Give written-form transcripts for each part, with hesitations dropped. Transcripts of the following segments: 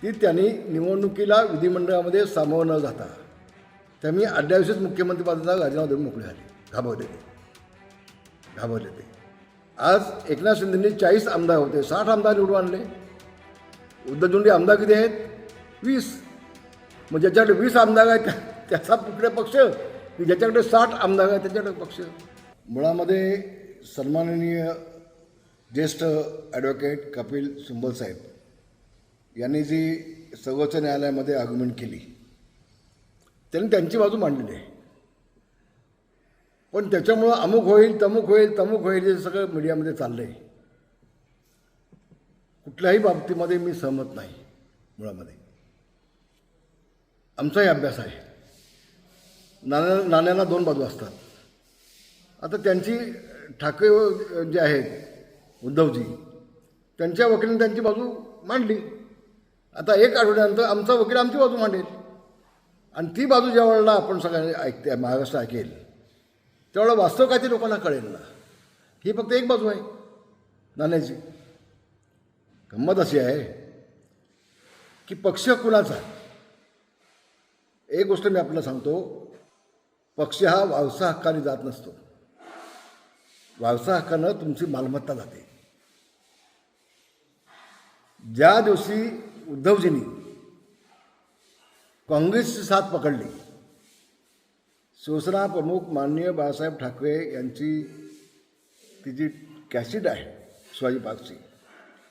ती त्यांनी निवडणुकीला विधिमंडळामध्ये सामावून न जाता त्यांनी अद्यावशीच मुख्यमंत्रीपदाचा राजीनामा देऊन मोकळे झाले, घाबरले ते. आज एकनाथ शिंदेंनी 40 आमदार होते, 60 आमदार निवडून आणले. उद्धवजींचे आमदार किती आहेत? 20. मग ज्याच्याकडे 20 आमदार आहेत त्याचा कुठले पक्ष, की ज्याच्याकडे 60 आमदार आहेत त्याच्याकडे पक्ष. मुळामध्ये सन्माननीय ज्येष्ठ ॲडव्होकेट कपिल सिब्बल साहेब यांनी जी सर्वोच्च न्यायालयामध्ये आर्ग्युमेंट केली त्यांनी त्यांची बाजू मांडलेली आहे. पण त्याच्यामुळं अमुक होईल तमुक होईल हे सगळं मीडियामध्ये चाललं आहे. कुठल्याही बाबतीमध्ये मी सहमत नाही. मुळामध्ये आमचाही अभ्यास आहे. नाण्याला 2 बाजू असतात. आता त्यांची ठाकरे जे आहेत उद्धवजी त्यांच्या वकिलांनी त्यांची बाजू मांडली. आता एक आठवड्यानंतर आमचा वकील आमची बाजू मांडेल आणि ती बाजू ज्या वेळेला आपण सगळ्यांनी महाराष्ट्र ऐकेल त्यावेळेला वास्तव काय ते लोकांना कळेल ना. ही फक्त एक बाजू आहे नाण्याची. गंमत अशी आहे की पक्ष कुणाचा. एक गोष्ट मी आपल्याला सांगतो, पक्ष हा वारसा हक्काने जात नसतो. वारसा हक्कानं तुमची मालमत्ता जाते. ज्या दिवशी उद्धवजींनी काँग्रेसची साथ पकडली, शिवसेना प्रमुख माननीय बाळासाहेब ठाकरे यांची ती जी कॅसेट आहे शिवाजी पार्कची,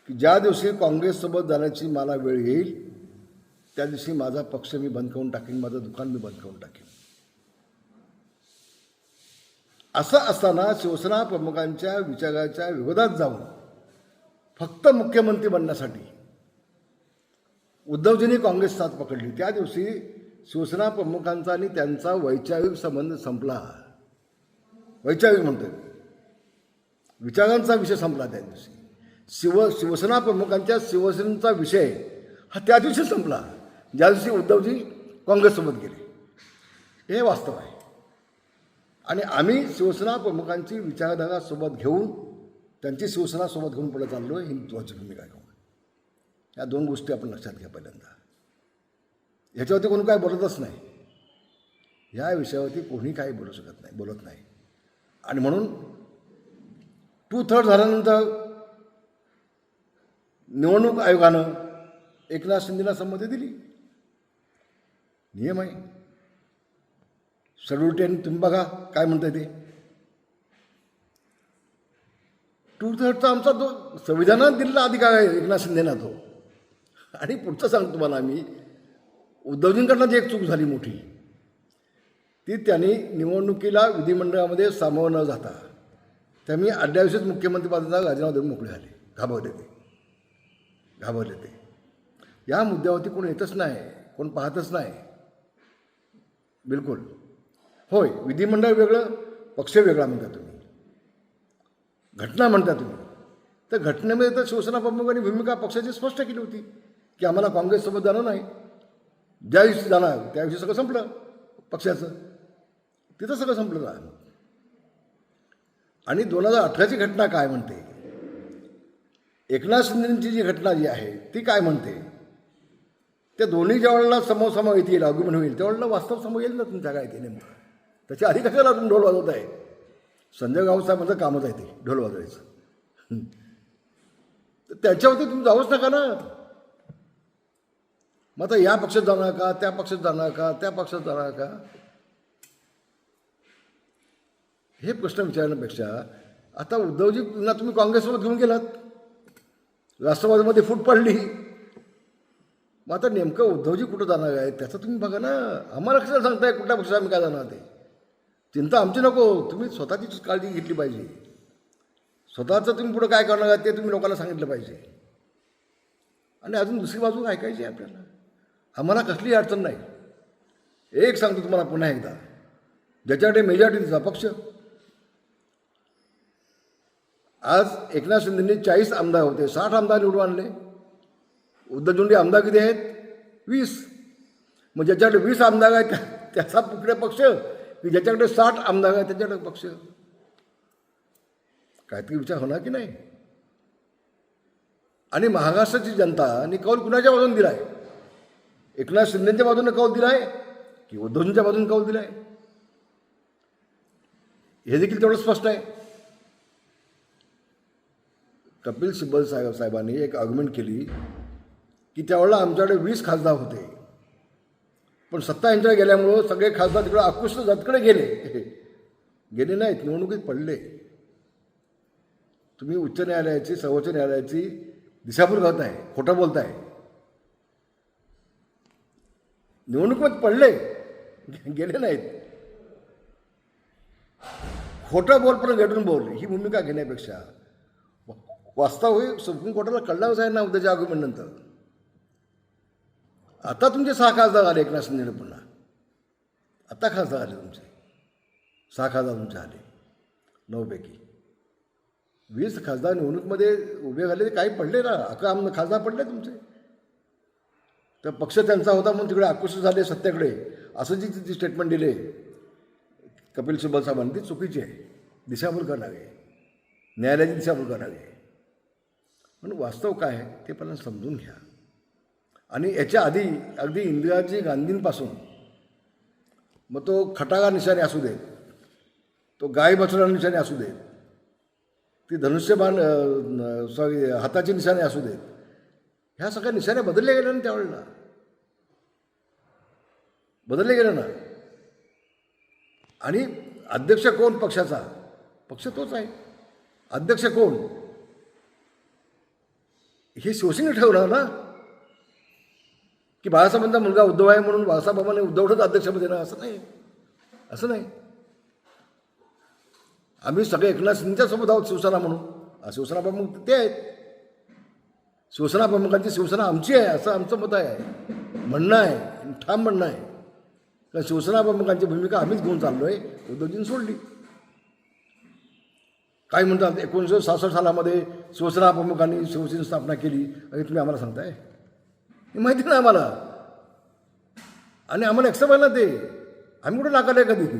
की ज्या दिवशी काँग्रेससोबत जाण्याची मला वेळ येईल त्या दिवशी माझा पक्ष मी बंद करून टाकेन, माझं दुकान मी बंद करून टाकेन. असं असताना शिवसेना प्रमुखांच्या विचाराच्या विरोधात जाऊन फक्त मुख्यमंत्री बनण्यासाठी उद्धवजींनी काँग्रेस साथ पकडली. त्या दिवशी शिवसेना प्रमुखांचा आणि त्यांचा वैचारिक संबंध संपला. वैचारिक म्हणतो, विचारांचा विषय संपला त्या दिवशी. शिवसेना प्रमुखांच्या शिवसेनेचा विषय हा त्या दिवशी संपला ज्या दिवशी उद्धवजी काँग्रेससोबत गेले. हे वास्तव आहे. आणि आम्ही शिवसेना प्रमुखांची विचारधारा सोबत घेऊन त्यांची शिवसेना सोबत घेऊन पुढे चाललो आहे. ही महत्त्वाची भूमिका घेऊन. या 2 गोष्टी आपण लक्षात घ्या. पहिल्यांदा ह्याच्यावरती कोणी काय बोलतच नाही. ह्या विषयावरती कोणी काही बोलत नाही. आणि म्हणून 2/3 झाल्यानंतर निवडणूक आयोगानं एकनाथ शिंदेला संमती दिली. नियम आहे. शेड्यूल 10 तुम्ही बघा काय म्हणताय ते. 2/3चा आमचा तो संविधानात दिलेला अधिकार आहे एकनाथ शिंदेना तो. आणि पुढचं सांगतो तुम्हाला आम्ही, उद्धवजींकडनं जी एक चूक झाली मोठी, ती त्यांनी निवडणुकीला विधिमंडळामध्ये सामावून न जाता त्यांनी अद्यावशीच मुख्यमंत्रीपदाचा राजीनामा देऊन मोकळे झाले, घाबरले ते. या मुद्द्यावरती कोण येतच नाही, कोण पाहतच नाही. बिलकुल होय, विधिमंडळ वेगळं, पक्ष वेगळा म्हणता तुम्ही, घटना म्हणता तुम्ही. तर घटनेमध्ये तर शिवसेना प्रमुखांनी भूमिका पक्षाची स्पष्ट केली होती की आम्हाला काँग्रेससोबत जाणं नाही. ज्या दिवशी जाणार त्या दिवशी सगळं संपलं पक्षाचं. तिथं सगळं संपलं ना. आणि 2018ची घटना काय म्हणते, एकनाथ शिंदेची जी घटना जी आहे ती काय म्हणते, त्या दोन्ही ज्या वेळेला समोर येतील, आर्ग्युमेंट होईल त्यावेळेला वास्तव समोर येईल ना तुमच्या काय ते नेमकं. त्याच्या आधी कशाला तुम्ही ढोल वाजवत आहे. संजय गाव साहेबांचं कामच आहे ते ढोल वाजवायचं. तर त्याच्यावरती तुम्ही जाऊच नका ना. मग आता या पक्षात जाणार का, त्या पक्षात जाणार का, त्या पक्षात जाणार का, हे प्रश्न विचारण्यापेक्षा आता उद्धवजींना तुम्ही काँग्रेससोबत घेऊन गेलात, राष्ट्रवादीमध्ये फूट पडली. मग आता नेमकं उद्धवजी कुठं जाणार आहे त्याचं तुम्ही बघा ना. आम्हाला कशाला सांगताय कुठल्या पक्षात आम्ही काय जाणार. ते चिंता आमची नको. तुम्ही स्वतःचीच काळजी घेतली पाहिजे. स्वतःचं तुम्ही पुढं काय करणार आहे ते तुम्ही लोकांना सांगितलं पाहिजे. आणि अजून दुसरी बाजू ऐकायची आहे आपल्याला. आम्हाला कसलीही अडचण नाही. एक सांगतो तुम्हाला पुन्हा एकदा, ज्याच्याकडे मेजॉरिटीचा पक्ष. आज एकनाथ शिंदेंनी 40 आमदार होते, 60 आमदार निवडून आणले. उद्धवजींचे आमदार किती आहेत? 20. मग ज्याच्याकडे 20 आमदार आहेत त्याचा कुठले पक्ष, की ज्याच्याकडे 60 आमदार आहेत त्याच्याकडे पक्ष. काहीतरी विचार होणार की नाही. आणि महाराष्ट्राची जनता कौल कुणाच्या बाजून दिला आहे. एकनाथ शिंदेच्या बाजूने कौल दिला आहे की उद्धवजींच्या बाजूने कौल दिला आहे हे देखील तेवढं स्पष्ट आहे. कपिल सिब्बल साहेबांनी एक आर्ग्युमेंट केली की त्यावेळेला आमच्याकडे 20 खासदार होते, पण सत्ता यांच्या गेल्यामुळं सगळे खासदार तिकडे आकृष्ट जातकडे गेले नाहीत, निवडणुकीत पडले. तुम्ही उच्च न्यायालयाची सर्वोच्च न्यायालयाची दिशाभूल करताय, खोटं बोलताय. निवडणुकीत पडले, गेले नाहीत. खोटं बोल पण गटून बोल ही भूमिका घेण्यापेक्षा वास्तव होईल. सुप्रीम कोर्टाला कळणारच आहे ना उद्याच्या आर्ग्युमेंटनंतर. आता तुमचे 6 खासदार आले एकनाथ शिंदे पुन्हा. आता खासदार आले तुमचे 6 खासदार तुमचे आले 9 पैकी. 20 खासदार निवडणुकीमध्ये उभे झाले काही पडले ना. 11 खासदार पडले तुमचे. तर पक्ष त्यांचा होता म्हणून तिकडे आकृष्ट झाले सत्तेकडे असं जी स्टेटमेंट दिले कपिल सिब्बल साहेबांनी ती चुकीची आहे. दिशाभूल करणारे, न्यायालयाची दिशाभूल करणारे. पण वास्तव काय आहे ते पहिल्यांदा समजून घ्या. आणि याच्या आधी अगदी इंदिराजी गांधींपासून मग तो खटागा निशाणे असू देत, तो गाय बछडा निशाणे असू देत, ती धनुष्यबाण हाताची निशाणे असू देत, ह्या सगळ्या निशाणे बदलले गेले ना त्यावेळेला. बदलले गेले ना. आणि अध्यक्ष कोण पक्षाचा? पक्ष तोच आहे. अध्यक्ष कोण हे शिवसेने ठेवणार ना. की बाळासाहेबांचा मुलगा उद्धव आहे म्हणून बाळासाहेबांनी उद्धवच अध्यक्षपद देणार असं नाही. असं नाही. आम्ही सगळे एकनाथ शिंदेच्या सोबत आहोत शिवसेना म्हणून. शिवसेना प्रमुख ते आहेत. शिवसेना प्रमुखांची शिवसेना आमची आहे असं आमचं मत आहे, म्हणणं आहे, ठाम म्हणणं आहे. कारण शिवसेना प्रमुखांची भूमिका आम्हीच घेऊन चाललो आहे. उद्धवजींनी सोडली. काय म्हणतात 1966 सालामध्ये शिवसेना प्रमुखांनी शिवसेनेची स्थापना केली आणि तुम्ही आम्हाला सांगताय? हे माहिती नाही आम्हाला. आणि आम्हाला एक्सेप्ट आहे ना ते. आम्ही कुठे नाकारलं आहे कधी?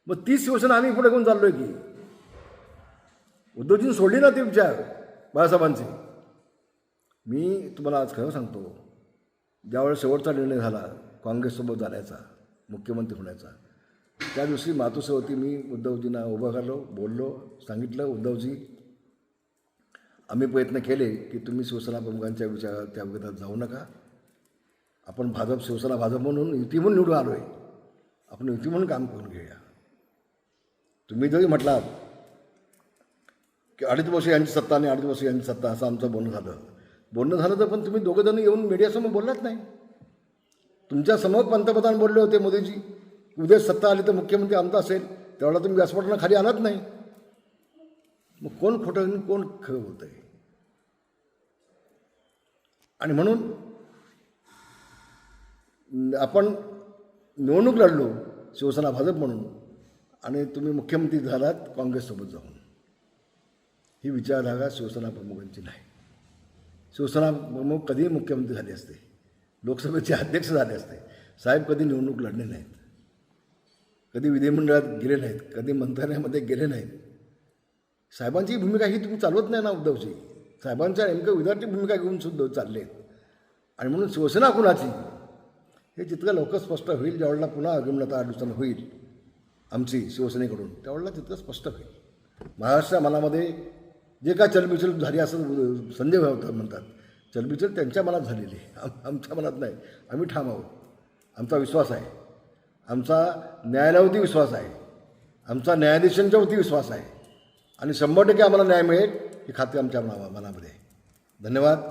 मग तीच शिवसेना आम्ही पुढे घेऊन चाललो आहे की. उद्धवजींनी सोडली ना ती विचार बाळासाहेबांची. मी तुम्हाला आज खरं सांगतो, ज्यावेळेस शेवटचा निर्णय झाला काँग्रेससोबत जाण्याचा, मुख्यमंत्री होण्याचा, त्या दिवशी मातोश्रीवरती मी उद्धवजींना उभं करलो, बोललो, सांगितलं उद्धवजी आम्ही प्रयत्न केले की तुम्ही शिवसेना प्रमुखांच्या विचारात त्या विरोधात जाऊ नका. आपण भाजप शिवसेना भाजप म्हणून युती म्हणून निवडून आलो आहे. आपण युती म्हणून काम करून घेऊया. तुम्ही जरी म्हटलात की 2.5 वर्ष यांची सत्ता आणि 2.5 वर्ष यांची सत्ता असं आमचं बोलणं झालं तर पण तुम्ही दोघंजण येऊन मीडियासमोर बोललाच नाही. तुमच्यासमोर पंतप्रधान बोलले होते मोदीजी, उद्या सत्ता आली तर मुख्यमंत्री आमचा असेल, त्यावेळेला तुम्ही व्यासपीठाला खाली आलात नाही. मग कोण खोटं आणि कोण खरं बोलत आहे? आणि म्हणून आपण निवडणूक लढलो शिवसेना भाजप म्हणून आणि तुम्ही मुख्यमंत्री झालात काँग्रेससोबत जाऊन. ही विचारधारा शिवसेना प्रमुखांची नाही. शिवसेना प्रमुख कधीही मुख्यमंत्री झाले असते, लोकसभेचे अध्यक्ष झाले असते. साहेब कधी निवडणूक लढले नाहीत, कधी विधिमंडळात गेले नाहीत, कधी मंत्रालयामध्ये गेले नाहीत. साहेबांची भूमिका ही तुम्ही चालवत नाही ना उद्धवजी. साहेबांच्या नेमकं विधानची भूमिका घेऊन सुद्धा चालले आहेत. आणि म्हणून शिवसेना कुणाची हे जितकं लवकर स्पष्ट होईल, ज्यावेळेला पुन्हा आगमनात 8 दिवसांनी होईल आमची शिवसेनेकडून, त्यावेळेला तितकं स्पष्ट होईल. महाराष्ट्र मनामध्ये जे काय चलबिचल झाली असं संजय भाऊ म्हणतात, चलबिचल त्यांच्या मनात झालेली आहे, आमच्या मनात नाही. आम्ही ठाम आहोत. आमचा विश्वास आहे, आमचा न्यायालयावरती विश्वास आहे, आमचा न्यायाधीशांच्यावरती विश्वास आहे आणि 100% आम्हाला न्याय मिळेल ही खात्री आमच्या मनामध्ये आहे. धन्यवाद.